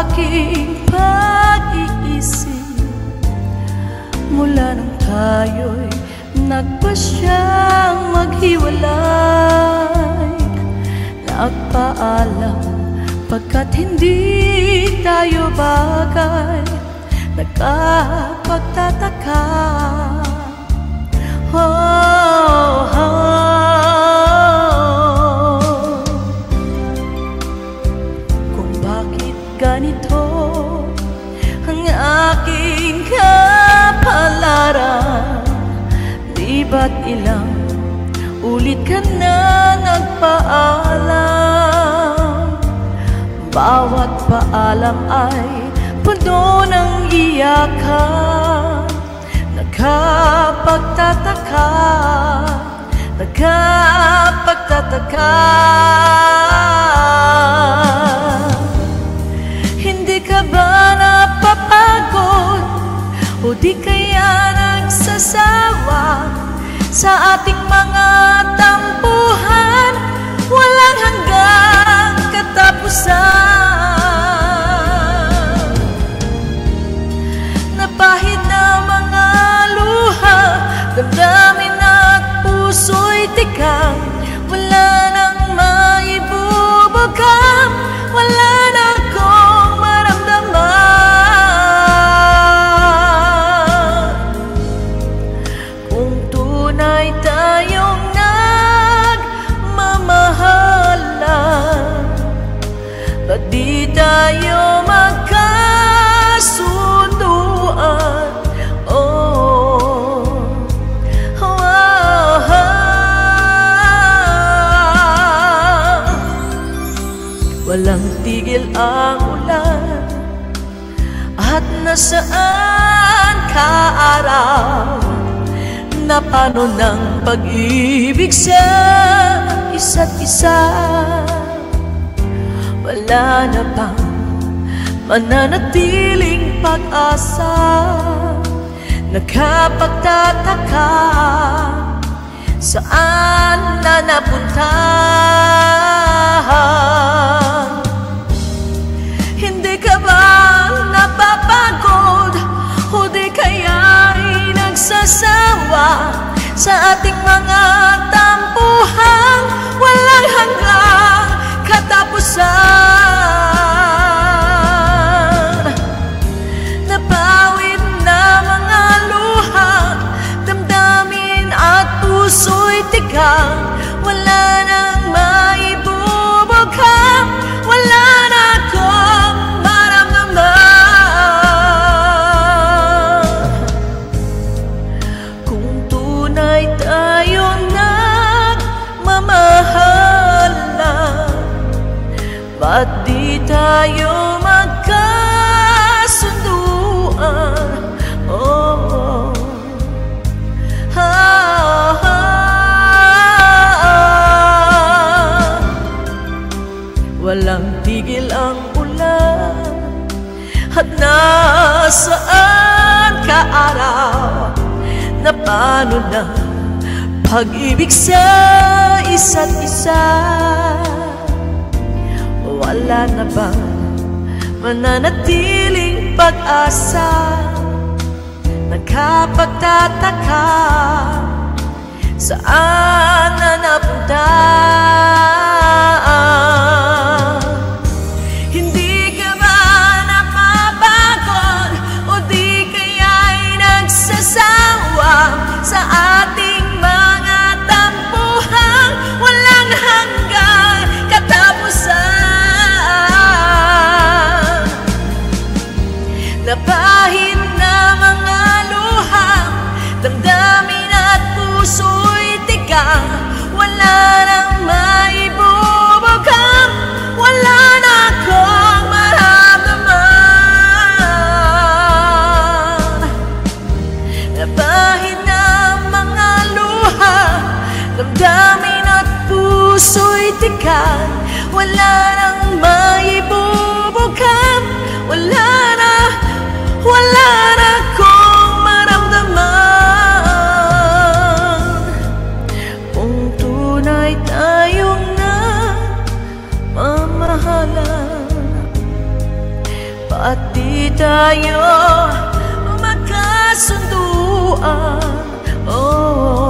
aking pag-iisip mula nang tayo'y nagpasyang maghiwalay. Nagpaalam pagkat hindi tayo bagay, nakapagtataka. Oh, kung bakit ganito ang aking kapalaran, di ba't ilang ulit ka na nagpaalam? Bawat paalam ay puno ng iyakan. Nakapagtataka, nakapagtataka. Hindi ka ba napapagod o di kaya nagsasawa sa ating mga tampuhan? Walang hanggang katapusan. Napahid na mga luha, damdamin at puso'y tikang. Wala nang maibubugam, wala na akong maramdaman. Kung tunay tayong nagmamahalan, ba't di tayo magkasunduan? Oh, oh, oh. Walang tigil ang ulan at nasaan ka araw? Na paano ng pag-ibig sa isa't isa? Wala na bang mananatiling pag-asa? Nakapagtataka, saan na napunta? Hindi ka ba napapagod o di kaya'y nagsasawa sa ating mga tampuhan? Walang hanggang katapusan. Napawid na mga luha, damdamin at puso'y tigang. Wala nang maibubugam, wala na akong maramdaman. Kung tunay tayong nagmamahalan, ba't di tayo magkasunduan? Oh, ah, ah. Walang tigil ang ulan at nasaan ka araw? Na paano na pag-ibig sa isa't isa? Wala na bang mananatiling pag-asa? Nakapagtataka, saan na napunta? Hindi ka ba napapagod o di kaya'y nagsasawa sa ating mga tampuhan? Walang hanggang katapusan. Napahid na mga luha, damdamin at puso'y tigang. Wala nang maibubugam, at di tayo magkasunduan. Oh,